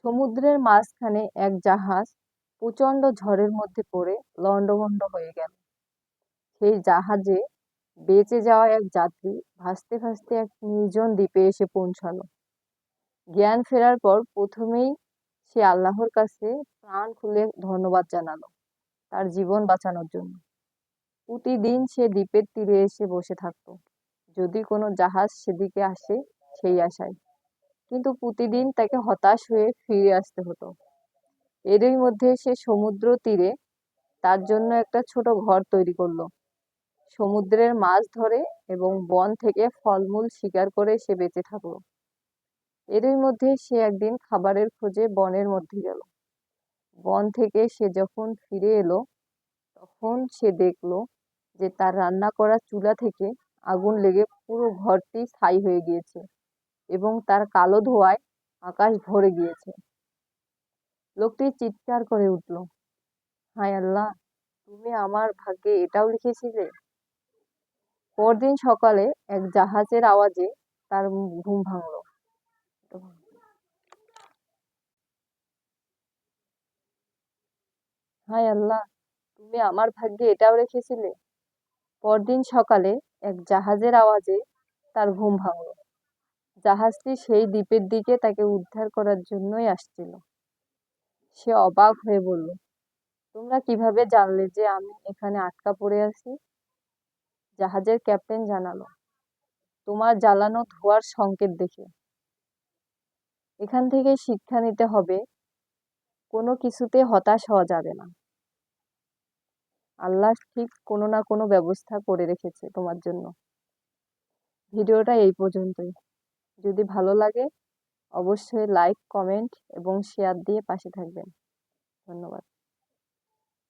সমুদ্রের মাঝখানে এক জাহাজ প্রচণ্ড ঝড়ের মধ্যে পড়ে লণ্ডভণ্ড হয়ে গেল। সেই জাহাজে বেঁচে যাওয়া এক যাত্রী ভাসতে ভাসতে এক নির্জন দ্বীপে এসে পৌঁছালো। জ্ঞান ফেরার পর প্রথমেই সে আল্লাহর কাছে প্রাণ খুলে ধন্যবাদ জানালো তার জীবন বাঁচানোর জন্য। প্রতিদিন সে দ্বীপের তীরে এসে বসে থাকতো, যদি কোনো জাহাজ সেদিকে আসে সেই আশায়। কিন্তু প্রতিদিন তাকে হতাশ হয়ে ফিরে আসতে হতো। এরই মধ্যে সে সমুদ্র তীরে তার জন্য একটা ছোট ঘর তৈরি করলো। সমুদ্রের মাছ ধরে এবং বন থেকে ফলমূল শিকার করে সে বেঁচে থাকলো। এরই মধ্যে সে একদিন খাবারের খোঁজে বনের মধ্যে গেল। বন থেকে সে যখন ফিরে এলো, তখন সে দেখলো যে তার রান্না করা চুলা থেকে আগুন লেগে পুরো ঘরটি ছাই হয়ে গিয়েছে এবং তার কালো ধোঁয়ায় আকাশ ভরে গিয়েছে। লোকটি চিৎকার করে উঠল, হায় আল্লাহ, তুমি আমার ভাগ্যে এটাও লিখেছিলে। পরদিন সকালে এক জাহাজের আওয়াজে তার ঘুম ভাঙল। হায় আল্লাহ, তুমি আমার ভাগ্যে এটাও রেখেছিলে। পরদিন সকালে এক জাহাজের আওয়াজে তার ঘুম ভাঙল। জাহাজটি সেই দ্বীপের দিকে তাকে উদ্ধার করার জন্যই আসছিল। সে অবাক হয়ে বলল, তোমরা কিভাবে জানলে যে আমি এখানে আটকা পড়ে আছি? জাহাজের ক্যাপ্টেন জানালো, তোমার জ্বালানো ধোঁয়ার সংকেত দেখে। এখান থেকে শিক্ষা নিতে হবে, কোনো কিছুতে হতাশ হওয়া যাবে না। আল্লাহ ঠিক কোনো না কোনো ব্যবস্থা করে রেখেছে তোমার জন্য। ভিডিওটা এই পর্যন্তই। যদি ভালো লাগে অবশ্যই লাইক, কমেন্ট এবং শেয়ার দিয়ে পাশে থাকবেন। ধন্যবাদ।